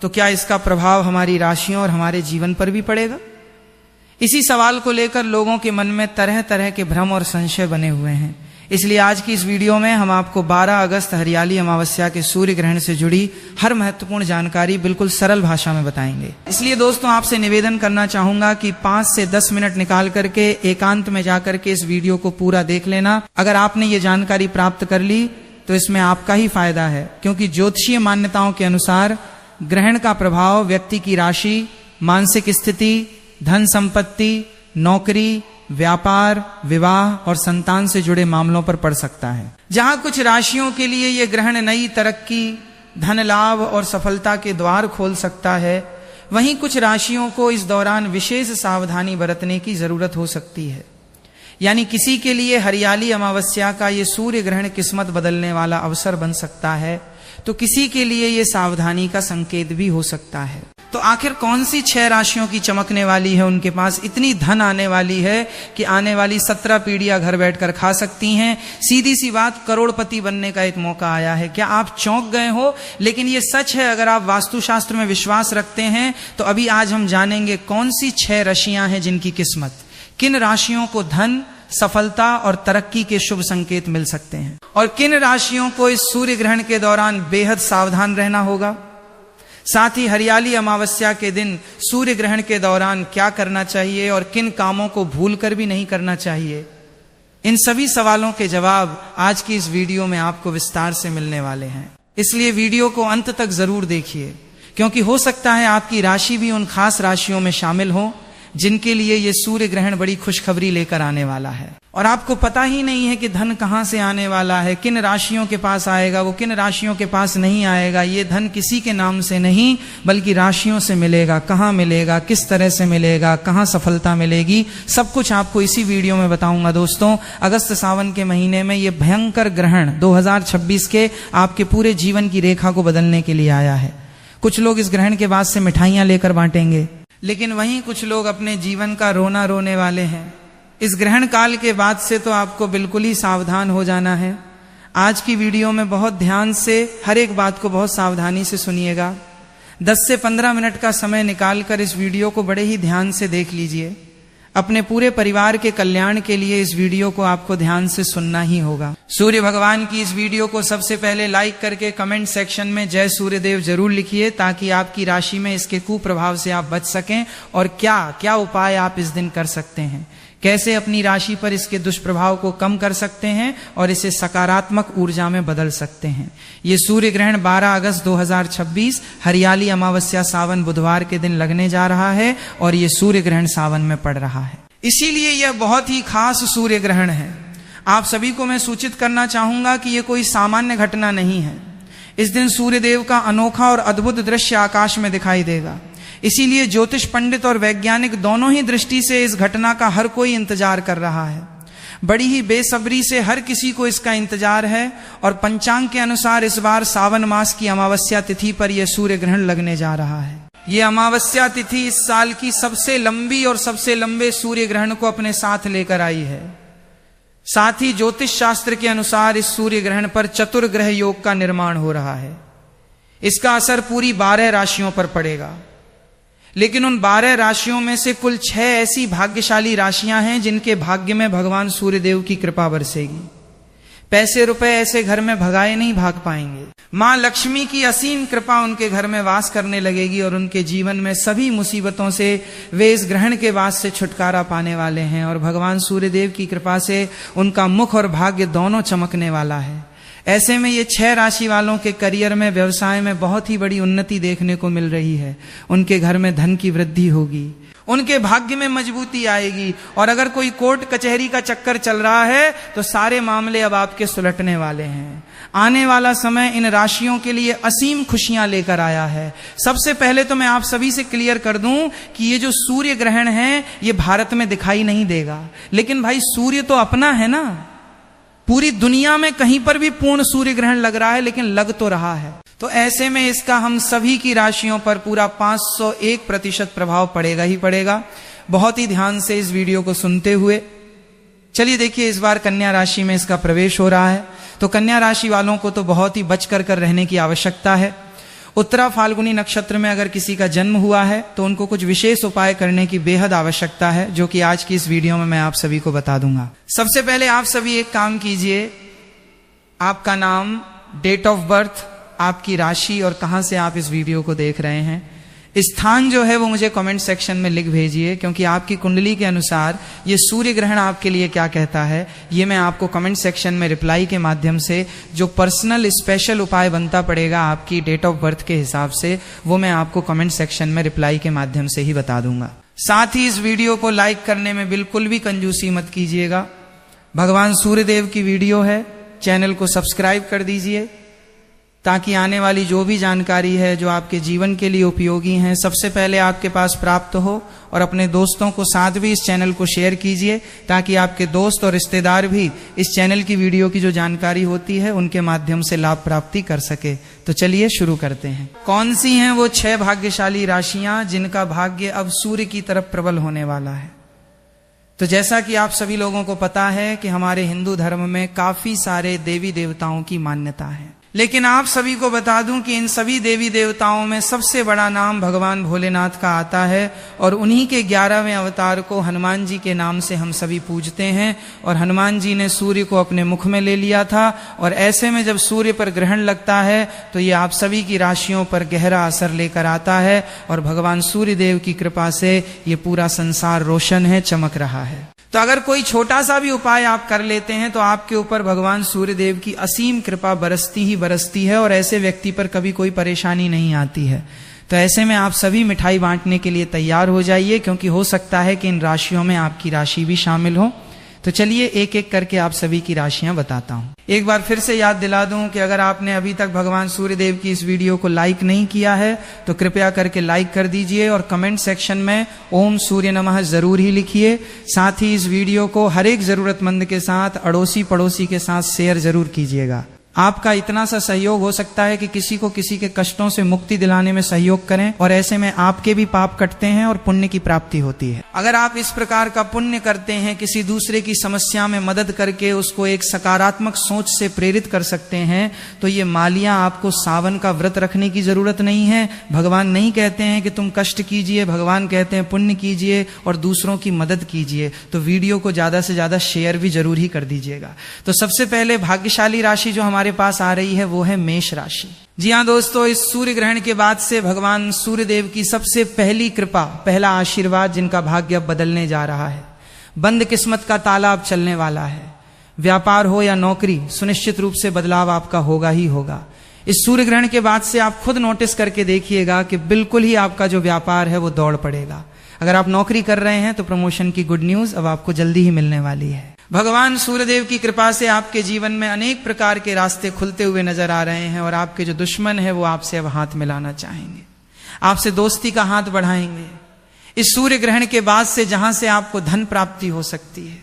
तो क्या इसका प्रभाव हमारी राशियों और हमारे जीवन पर भी पड़ेगा? इसी सवाल को लेकर लोगों के मन में तरह तरह के भ्रम और संशय बने हुए हैं। इसलिए आज की इस वीडियो में हम आपको 12 अगस्त हरियाली अमावस्या के सूर्य ग्रहण से जुड़ी हर महत्वपूर्ण जानकारी बिल्कुल सरल भाषा में बताएंगे। इसलिए दोस्तों, आपसे निवेदन करना चाहूंगा कि 5 से 10 मिनट निकाल करके एकांत में जाकर के इस वीडियो को पूरा देख लेना। अगर आपने ये जानकारी प्राप्त कर ली तो इसमें आपका ही फायदा है, क्योंकि ज्योतिषीय मान्यताओं के अनुसार ग्रहण का प्रभाव व्यक्ति की राशि, मानसिक स्थिति, धन संपत्ति, नौकरी, व्यापार, विवाह और संतान से जुड़े मामलों पर पड़ सकता है। जहां कुछ राशियों के लिए यह ग्रहण नई तरक्की, धन लाभ और सफलता के द्वार खोल सकता है, वहीं कुछ राशियों को इस दौरान विशेष सावधानी बरतने की जरूरत हो सकती है। यानी किसी के लिए हरियाली अमावस्या का ये सूर्य ग्रहण किस्मत बदलने वाला अवसर बन सकता है, तो किसी के लिए ये सावधानी का संकेत भी हो सकता है। तो आखिर कौन सी 6 राशियों की चमकने वाली है, उनके पास इतनी धन आने वाली है कि आने वाली 17 पीढ़ियां घर बैठकर खा सकती हैं? सीधी सी बात, करोड़पति बनने का एक मौका आया है। क्या आप चौंक गए हो? लेकिन ये सच है। अगर आप वास्तुशास्त्र में विश्वास रखते हैं तो अभी आज हम जानेंगे कौन सी 6 राशियां हैं जिनकी किस्मत, किन राशियों को धन, सफलता और तरक्की के शुभ संकेत मिल सकते हैं, और किन राशियों को इस सूर्य ग्रहण के दौरान बेहद सावधान रहना होगा। साथ ही हरियाली अमावस्या के दिन सूर्य ग्रहण के दौरान क्या करना चाहिए और किन कामों को भूलकर भी नहीं करना चाहिए। इन सभी सवालों के जवाब आज की इस वीडियो में आपको विस्तार से मिलने वाले हैं। इसलिए वीडियो को अंत तक जरूर देखिए, क्योंकि हो सकता है आपकी राशि भी उन खास राशियों में शामिल हो जिनके लिए यह सूर्य ग्रहण बड़ी खुशखबरी लेकर आने वाला है। और आपको पता ही नहीं है कि धन कहां से आने वाला है, किन राशियों के पास आएगा, वो किन राशियों के पास नहीं आएगा। ये धन किसी के नाम से नहीं बल्कि राशियों से मिलेगा। कहां मिलेगा, किस तरह से मिलेगा, कहां सफलता मिलेगी, सब कुछ आपको इसी वीडियो में बताऊंगा। दोस्तों, अगस्त सावन के महीने में ये भयंकर ग्रहण 2026 के आपके पूरे जीवन की रेखा को बदलने के लिए आया है। कुछ लोग इस ग्रहण के बाद से मिठाइयां लेकर बांटेंगे, लेकिन वहीं कुछ लोग अपने जीवन का रोना रोने वाले हैं। इस ग्रहण काल के बाद से तो आपको बिल्कुल ही सावधान हो जाना है। आज की वीडियो में बहुत ध्यान से हर एक बात को बहुत सावधानी से सुनिएगा। 10 से 15 मिनट का समय निकालकर इस वीडियो को बड़े ही ध्यान से देख लीजिए। अपने पूरे परिवार के कल्याण के लिए इस वीडियो को आपको ध्यान से सुनना ही होगा। सूर्य भगवान की इस वीडियो को सबसे पहले लाइक करके कमेंट सेक्शन में जय सूर्यदेव जरूर लिखिए, ताकि आपकी राशि में इसके कुप्रभाव से आप बच सकें और क्या क्या उपाय आप इस दिन कर सकते हैं, कैसे अपनी राशि पर इसके दुष्प्रभाव को कम कर सकते हैं और इसे सकारात्मक ऊर्जा में बदल सकते हैं। ये सूर्य ग्रहण 12 अगस्त 2026 हरियाली अमावस्या सावन बुधवार के दिन लगने जा रहा है और ये सूर्य ग्रहण सावन में पड़ रहा है। इसीलिए यह बहुत ही खास सूर्य ग्रहण है। आप सभी को मैं सूचित करना चाहूंगा कि यह कोई सामान्य घटना नहीं है। इस दिन सूर्यदेव का अनोखा और अद्भुत दृश्य आकाश में दिखाई देगा। इसीलिए ज्योतिष पंडित और वैज्ञानिक दोनों ही दृष्टि से इस घटना का हर कोई इंतजार कर रहा है। बड़ी ही बेसब्री से हर किसी को इसका इंतजार है। और पंचांग के अनुसार इस बार सावन मास की अमावस्या तिथि पर यह सूर्य ग्रहण लगने जा रहा है। यह अमावस्या तिथि इस साल की सबसे लंबी और सबसे लंबे सूर्य ग्रहण को अपने साथ लेकर आई है। साथ ही ज्योतिष शास्त्र के अनुसार इस सूर्य ग्रहण पर चतुर्ग्रह योग का निर्माण हो रहा है। इसका असर पूरी 12 राशियों पर पड़ेगा, लेकिन उन 12 राशियों में से कुल 6 ऐसी भाग्यशाली राशियां हैं जिनके भाग्य में भगवान सूर्यदेव की कृपा बरसेगी। पैसे रुपए ऐसे घर में भगाए नहीं भाग पाएंगे। मां लक्ष्मी की असीम कृपा उनके घर में वास करने लगेगी और उनके जीवन में सभी मुसीबतों से वे इस ग्रहण के बाद से छुटकारा पाने वाले हैं। और भगवान सूर्यदेव की कृपा से उनका मुख और भाग्य दोनों चमकने वाला है। ऐसे में ये 6 राशि वालों के करियर में, व्यवसाय में बहुत ही बड़ी उन्नति देखने को मिल रही है। उनके घर में धन की वृद्धि होगी, उनके भाग्य में मजबूती आएगी। और अगर कोई कोर्ट कचहरी का चक्कर चल रहा है तो सारे मामले अब आपके सुलटने वाले हैं। आने वाला समय इन राशियों के लिए असीम खुशियां लेकर आया है। सबसे पहले तो मैं आप सभी से क्लियर कर दूं कि ये जो सूर्य ग्रहण है ये भारत में दिखाई नहीं देगा, लेकिन भाई सूर्य तो अपना है ना। पूरी दुनिया में कहीं पर भी पूर्ण सूर्य ग्रहण लग रहा है, लेकिन लग तो रहा है। तो ऐसे में इसका हम सभी की राशियों पर पूरा 501% प्रभाव पड़ेगा ही पड़ेगा। बहुत ही ध्यान से इस वीडियो को सुनते हुए चलिए देखिए, इस बार कन्या राशि में इसका प्रवेश हो रहा है। तो कन्या राशि वालों को तो बहुत ही बच कर रहने की आवश्यकता है। उत्तरा फाल्गुनी नक्षत्र में अगर किसी का जन्म हुआ है तो उनको कुछ विशेष उपाय करने की बेहद आवश्यकता है, जो कि आज की इस वीडियो में मैं आप सभी को बता दूंगा। सबसे पहले आप सभी एक काम कीजिए, आपका नाम, डेट ऑफ बर्थ, आपकी राशि और कहां से आप इस वीडियो को देख रहे हैं, स्थान जो है वो मुझे कमेंट सेक्शन में लिख भेजिए, क्योंकि आपकी कुंडली के अनुसार ये सूर्य ग्रहण आपके लिए क्या कहता है ये मैं आपको कमेंट सेक्शन में रिप्लाई के माध्यम से जो पर्सनल स्पेशल उपाय बनता पड़ेगा आपकी डेट ऑफ बर्थ के हिसाब से, वो मैं आपको कमेंट सेक्शन में रिप्लाई के माध्यम से ही बता दूंगा। साथ ही इस वीडियो को लाइक करने में बिल्कुल भी कंजूसी मत कीजिएगा। भगवान सूर्यदेव की वीडियो है, चैनल को सब्सक्राइब कर दीजिए ताकि आने वाली जो भी जानकारी है जो आपके जीवन के लिए उपयोगी हैं सबसे पहले आपके पास प्राप्त हो, और अपने दोस्तों को साथ भी इस चैनल को शेयर कीजिए ताकि आपके दोस्त और रिश्तेदार भी इस चैनल की वीडियो की जो जानकारी होती है उनके माध्यम से लाभ प्राप्ति कर सके। तो चलिए शुरू करते हैं। कौन सी हैं वो 6 भाग्यशाली राशियां जिनका भाग्य अब सूर्य की तरफ प्रबल होने वाला है? तो जैसा कि आप सभी लोगों को पता है कि हमारे हिंदू धर्म में काफी सारे देवी देवताओं की मान्यता है, लेकिन आप सभी को बता दूं कि इन सभी देवी देवताओं में सबसे बड़ा नाम भगवान भोलेनाथ का आता है, और उन्हीं के 11वें अवतार को हनुमान जी के नाम से हम सभी पूजते हैं। और हनुमान जी ने सूर्य को अपने मुख में ले लिया था, और ऐसे में जब सूर्य पर ग्रहण लगता है तो ये आप सभी की राशियों पर गहरा असर लेकर आता है, और भगवान सूर्य देव की कृपा से ये पूरा संसार रोशन है, चमक रहा है। तो अगर कोई छोटा सा भी उपाय आप कर लेते हैं तो आपके ऊपर भगवान सूर्यदेव की असीम कृपा बरसती ही बरसती है, और ऐसे व्यक्ति पर कभी कोई परेशानी नहीं आती है। तो ऐसे में आप सभी मिठाई बांटने के लिए तैयार हो जाइए, क्योंकि हो सकता है कि इन राशियों में आपकी राशि भी शामिल हो। तो चलिए एक एक करके आप सभी की राशियां बताता हूं। एक बार फिर से याद दिला दूं कि अगर आपने अभी तक भगवान सूर्यदेव की इस वीडियो को लाइक नहीं किया है तो कृपया करके लाइक कर दीजिए, और कमेंट सेक्शन में ओम सूर्य नमः जरूर ही लिखिए। साथ ही इस वीडियो को हर एक जरूरतमंद के साथ, अड़ोसी पड़ोसी के साथ शेयर जरूर कीजिएगा। आपका इतना सा सहयोग हो सकता है कि किसी को किसी के कष्टों से मुक्ति दिलाने में सहयोग करें, और ऐसे में आपके भी पाप कटते हैं और पुण्य की प्राप्ति होती है। अगर आप इस प्रकार का पुण्य करते हैं, किसी दूसरे की समस्या में मदद करके उसको एक सकारात्मक सोच से प्रेरित कर सकते हैं, तो ये मालियां आपको सावन का व्रत रखने की जरूरत नहीं है। भगवान नहीं कहते हैं कि तुम कष्ट कीजिए, भगवान कहते हैं पुण्य कीजिए और दूसरों की मदद कीजिए। तो वीडियो को ज्यादा से ज्यादा शेयर भी जरूर ही कर दीजिएगा। तो सबसे पहले भाग्यशाली राशि जो हमारे पास आ रही है वो है मेष राशि। जी हां दोस्तों, इस सूर्य ग्रहण के बाद से भगवान सूर्यदेव की सबसे पहली कृपा, पहला आशीर्वाद जिनका भाग्य अब बदलने जा रहा है। बंद किस्मत का ताला अब चलने वाला है। व्यापार हो या नौकरी, सुनिश्चित रूप से बदलाव आपका होगा ही होगा। इस सूर्य ग्रहण के बाद से आप खुद नोटिस करके देखिएगा कि बिल्कुल ही आपका जो व्यापार है वो दौड़ पड़ेगा। अगर आप नौकरी कर रहे हैं तो प्रमोशन की गुड न्यूज अब आपको जल्दी ही मिलने वाली है। भगवान सूर्यदेव की कृपा से आपके जीवन में अनेक प्रकार के रास्ते खुलते हुए नजर आ रहे हैं, और आपके जो दुश्मन है वो आपसे अब हाथ मिलाना चाहेंगे, आपसे दोस्ती का हाथ बढ़ाएंगे। इस सूर्य ग्रहण के बाद से जहां से आपको धन प्राप्ति हो सकती है,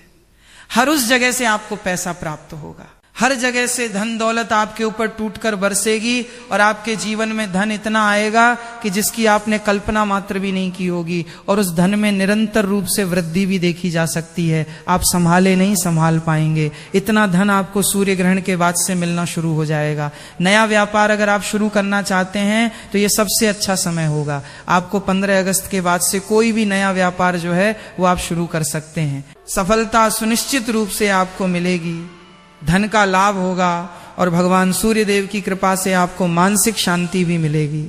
हर उस जगह से आपको पैसा प्राप्त होगा। हर जगह से धन दौलत आपके ऊपर टूटकर बरसेगी, और आपके जीवन में धन इतना आएगा कि जिसकी आपने कल्पना मात्र भी नहीं की होगी, और उस धन में निरंतर रूप से वृद्धि भी देखी जा सकती है। आप संभाले नहीं संभाल पाएंगे, इतना धन आपको सूर्य ग्रहण के बाद से मिलना शुरू हो जाएगा। नया व्यापार अगर आप शुरू करना चाहते हैं तो ये सबसे अच्छा समय होगा। आपको 15 अगस्त के बाद से कोई भी नया व्यापार जो है वो आप शुरू कर सकते हैं। सफलता सुनिश्चित रूप से आपको मिलेगी, धन का लाभ होगा, और भगवान सूर्यदेव की कृपा से आपको मानसिक शांति भी मिलेगी।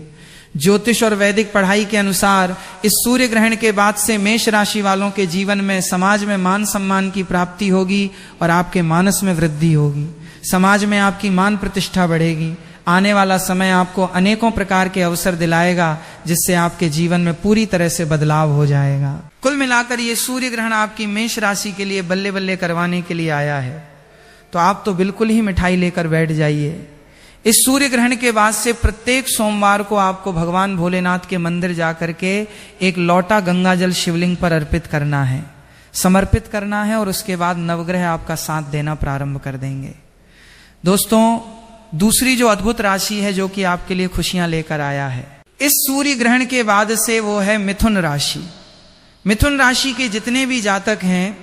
ज्योतिष और वैदिक पढ़ाई के अनुसार इस सूर्य ग्रहण के बाद से मेष राशि वालों के जीवन में समाज में मान सम्मान की प्राप्ति होगी, और आपके मानस में वृद्धि होगी। समाज में आपकी मान प्रतिष्ठा बढ़ेगी। आने वाला समय आपको अनेकों प्रकार के अवसर दिलाएगा, जिससे आपके जीवन में पूरी तरह से बदलाव हो जाएगा। कुल मिलाकर ये सूर्य ग्रहण आपकी मेष राशि के लिए बल्ले बल्ले करवाने के लिए आया है। तो आप तो बिल्कुल ही मिठाई लेकर बैठ जाइए। इस सूर्य ग्रहण के बाद से प्रत्येक सोमवार को आपको भगवान भोलेनाथ के मंदिर जाकर के एक लौटा गंगाजल शिवलिंग पर अर्पित करना है, समर्पित करना है, और उसके बाद नवग्रह आपका साथ देना प्रारंभ कर देंगे। दोस्तों, दूसरी जो अद्भुत राशि है जो कि आपके लिए खुशियां लेकर आया है इस सूर्य ग्रहण के बाद से, वो है मिथुन राशि। मिथुन राशि के जितने भी जातक हैं,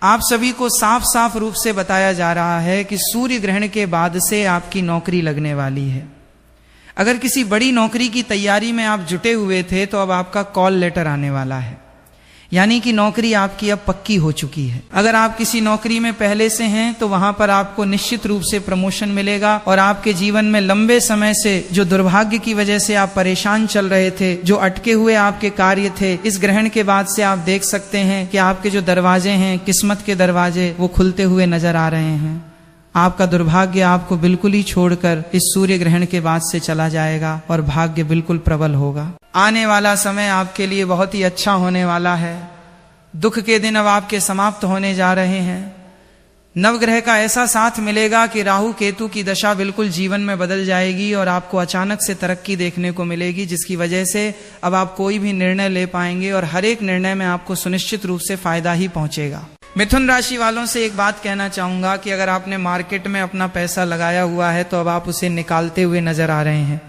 आप सभी को साफ साफ रूप से बताया जा रहा है कि सूर्य ग्रहण के बाद से आपकी नौकरी लगने वाली है। अगर किसी बड़ी नौकरी की तैयारी में आप जुटे हुए थे तो अब आपका कॉल लेटर आने वाला है, यानी कि नौकरी आपकी अब पक्की हो चुकी है। अगर आप किसी नौकरी में पहले से हैं तो वहां पर आपको निश्चित रूप से प्रमोशन मिलेगा और आपके जीवन में लंबे समय से जो दुर्भाग्य की वजह से आप परेशान चल रहे थे, जो अटके हुए आपके कार्य थे, इस ग्रहण के बाद से आप देख सकते हैं कि आपके जो दरवाजे हैं, किस्मत के दरवाजे, वो खुलते हुए नजर आ रहे हैं। आपका दुर्भाग्य आपको बिल्कुल ही छोड़कर इस सूर्य ग्रहण के बाद से चला जाएगा और भाग्य बिल्कुल प्रबल होगा। आने वाला समय आपके लिए बहुत ही अच्छा होने वाला है। दुख के दिन अब आपके समाप्त होने जा रहे हैं। नवग्रह का ऐसा साथ मिलेगा कि राहु केतु की दशा बिल्कुल जीवन में बदल जाएगी और आपको अचानक से तरक्की देखने को मिलेगी, जिसकी वजह से अब आप कोई भी निर्णय ले पाएंगे और हर एक निर्णय में आपको सुनिश्चित रूप से फायदा ही पहुंचेगा। मिथुन राशि वालों से एक बात कहना चाहूंगा कि अगर आपने मार्केट में अपना पैसा लगाया हुआ है तो अब आप उसे निकालते हुए नजर आ रहे हैं।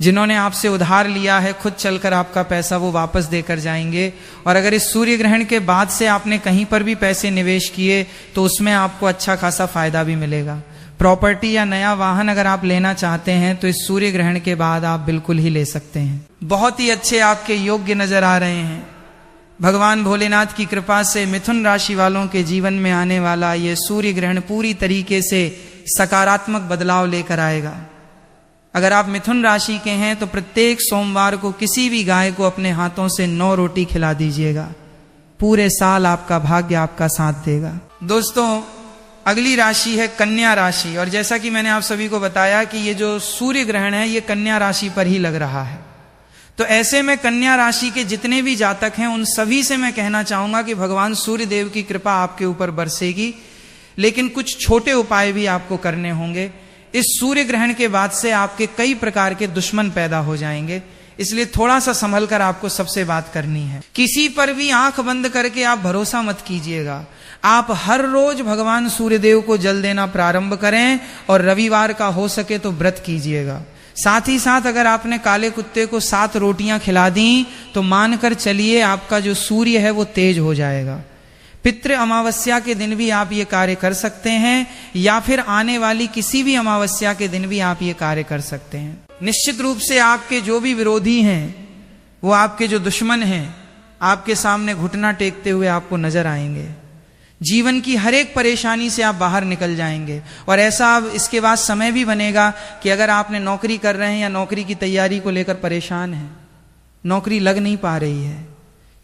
जिन्होंने आपसे उधार लिया है, खुद चलकर आपका पैसा वो वापस देकर जाएंगे। और अगर इस सूर्य ग्रहण के बाद से आपने कहीं पर भी पैसे निवेश किए तो उसमें आपको अच्छा खासा फायदा भी मिलेगा। प्रॉपर्टी या नया वाहन अगर आप लेना चाहते हैं तो इस सूर्य ग्रहण के बाद आप बिल्कुल ही ले सकते हैं। बहुत ही अच्छे आपके योग्य नजर आ रहे हैं। भगवान भोलेनाथ की कृपा से मिथुन राशि वालों के जीवन में आने वाला ये सूर्य ग्रहण पूरी तरीके से सकारात्मक बदलाव लेकर आएगा। अगर आप मिथुन राशि के हैं तो प्रत्येक सोमवार को किसी भी गाय को अपने हाथों से 9 रोटी खिला दीजिएगा। पूरे साल आपका भाग्य आपका साथ देगा। दोस्तों, अगली राशि है कन्या राशि, और जैसा कि मैंने आप सभी को बताया कि ये जो सूर्य ग्रहण है ये कन्या राशि पर ही लग रहा है। तो ऐसे में कन्या राशि के जितने भी जातक हैं उन सभी से मैं कहना चाहूंगा कि भगवान सूर्य देव की कृपा आपके ऊपर बरसेगी, लेकिन कुछ छोटे उपाय भी आपको करने होंगे। इस सूर्य ग्रहण के बाद से आपके कई प्रकार के दुश्मन पैदा हो जाएंगे, इसलिए थोड़ा सा संभल कर आपको सबसे बात करनी है। किसी पर भी आंख बंद करके आप भरोसा मत कीजिएगा। आप हर रोज भगवान सूर्य देव को जल देना प्रारंभ करें और रविवार का हो सके तो व्रत कीजिएगा। साथ ही साथ अगर आपने काले कुत्ते को 7 रोटियां खिला दी तो मानकर चलिए आपका जो सूर्य है वो तेज हो जाएगा। पितृ अमावस्या के दिन भी आप ये कार्य कर सकते हैं, या फिर आने वाली किसी भी अमावस्या के दिन भी आप ये कार्य कर सकते हैं। निश्चित रूप से आपके जो भी विरोधी हैं, वो आपके जो दुश्मन हैं, आपके सामने घुटना टेकते हुए आपको नजर आएंगे। जीवन की हर एक परेशानी से आप बाहर निकल जाएंगे। और ऐसा अब इसके बाद समय भी बनेगा कि अगर आपने नौकरी कर रहे हैं या नौकरी की तैयारी को लेकर परेशान हैं, नौकरी लग नहीं पा रही है,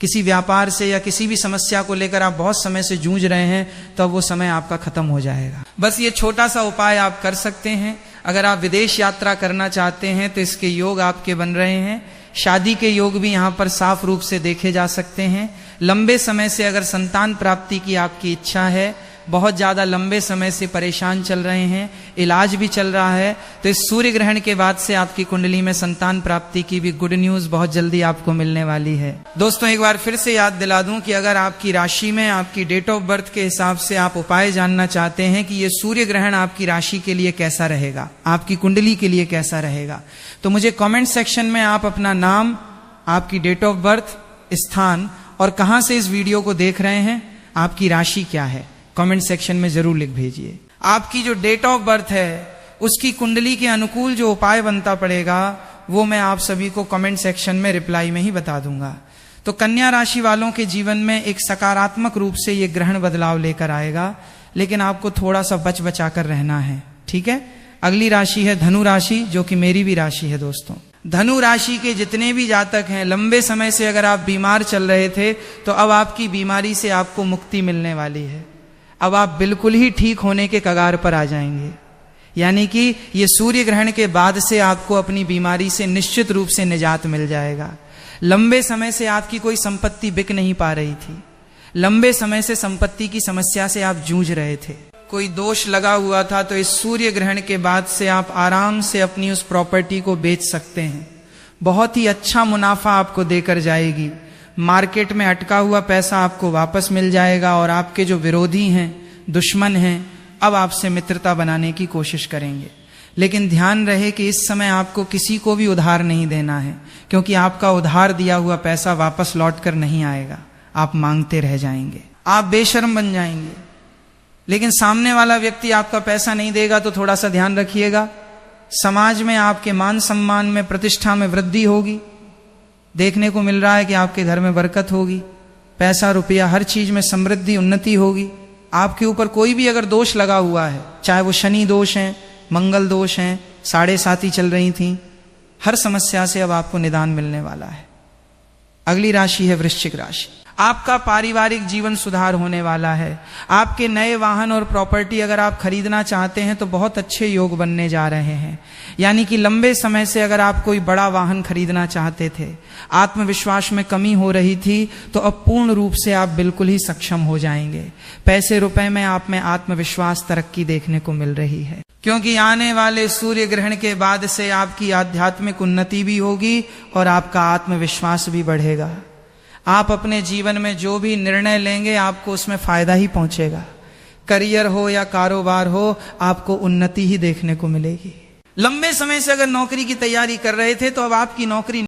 किसी व्यापार से या किसी भी समस्या को लेकर आप बहुत समय से जूझ रहे हैं, तो अब वो समय आपका खत्म हो जाएगा। बस ये छोटा सा उपाय आप कर सकते हैं। अगर आप विदेश यात्रा करना चाहते हैं तो इसके योग आपके बन रहे हैं। शादी के योग भी यहाँ पर साफ रूप से देखे जा सकते हैं। लंबे समय से अगर संतान प्राप्ति की आपकी इच्छा है, बहुत ज्यादा लंबे समय से परेशान चल रहे हैं, इलाज भी चल रहा है, तो इस सूर्य ग्रहण के बाद से आपकी कुंडली में संतान प्राप्ति की भी गुड न्यूज बहुत जल्दी आपको मिलने वाली है। दोस्तों, एक बार फिर से याद दिला दूं कि अगर आपकी राशि में आपकी डेट ऑफ बर्थ के हिसाब से आप उपाय जानना चाहते हैं कि ये सूर्य ग्रहण आपकी राशि के लिए कैसा रहेगा, आपकी कुंडली के लिए कैसा रहेगा, तो मुझे कमेंट सेक्शन में आप अपना नाम, आपकी डेट ऑफ बर्थ, स्थान और कहां से इस वीडियो को देख रहे हैं, आपकी राशि क्या है, कमेंट सेक्शन में जरूर लिख भेजिए। आपकी जो डेट ऑफ बर्थ है उसकी कुंडली के अनुकूल जो उपाय बनता पड़ेगा वो मैं आप सभी को कमेंट सेक्शन में रिप्लाई में ही बता दूंगा। तो कन्या राशि वालों के जीवन में एक सकारात्मक रूप से ये ग्रहण बदलाव लेकर आएगा, लेकिन आपको थोड़ा सा बच बचा कर रहना है, ठीक है। अगली राशि है धनु राशि, जो कि मेरी भी राशि है। दोस्तों, धनु राशि के जितने भी जातक हैं, लंबे समय से अगर आप बीमार चल रहे थे तो अब आपकी बीमारी से आपको मुक्ति मिलने वाली है। अब आप बिल्कुल ही ठीक होने के कगार पर आ जाएंगे, यानी कि ये सूर्य ग्रहण के बाद से आपको अपनी बीमारी से निश्चित रूप से निजात मिल जाएगा। लंबे समय से आपकी कोई संपत्ति बिक नहीं पा रही थी, लंबे समय से संपत्ति की समस्या से आप जूझ रहे थे, कोई दोष लगा हुआ था, तो इस सूर्य ग्रहण के बाद से आप आराम से अपनी उस प्रॉपर्टी को बेच सकते हैं। बहुत ही अच्छा मुनाफा आपको देकर जाएगी। मार्केट में अटका हुआ पैसा आपको वापस मिल जाएगा और आपके जो विरोधी हैं, दुश्मन हैं, अब आपसे मित्रता बनाने की कोशिश करेंगे। लेकिन ध्यान रहे कि इस समय आपको किसी को भी उधार नहीं देना है, क्योंकि आपका उधार दिया हुआ पैसा वापस लौट कर नहीं आएगा, आप मांगते रह जाएंगे, आप बेशर्म बन जाएंगे। लेकिन सामने वाला व्यक्ति आपका पैसा नहीं देगा तो थोड़ा सा ध्यान रखिएगा, समाज में आपके मान सम्मान में, प्रतिष्ठा में वृद्धि होगी। देखने को मिल रहा है कि आपके घर में बरकत होगी, पैसा रुपया हर चीज में समृद्धि उन्नति होगी। आपके ऊपर कोई भी अगर दोष लगा हुआ है, चाहे वो शनि दोष है, मंगल दोष है, साढ़े साती चल रही थी, हर समस्या से अब आपको निदान मिलने वाला है। अगली राशि है वृश्चिक राशि। आपका पारिवारिक जीवन सुधार होने वाला है। आपके नए वाहन और प्रॉपर्टी अगर आप खरीदना चाहते हैं तो बहुत अच्छे योग बनने जा रहे हैं। यानी कि लंबे समय से अगर आप कोई बड़ा वाहन खरीदना चाहते थे, आत्मविश्वास में कमी हो रही थी, तो अब पूर्ण रूप से आप बिल्कुल ही सक्षम हो जाएंगे। पैसे रुपए में आप में आत्मविश्वास तरक्की देखने को मिल रही है, क्योंकि आने वाले सूर्य ग्रहण के बाद से आपकी आध्यात्मिक उन्नति भी होगी और आपका आत्मविश्वास भी बढ़ेगा। आप अपने जीवन में जो भी निर्णय लेंगे आपको उसमें फायदा ही पहुंचेगा। करियर हो या कारोबार हो, आपको उन्नति ही देखने को मिलेगी। लंबे समय से अगर नौकरी की तैयारी कर रहे थे तो अब आपकी नौकरी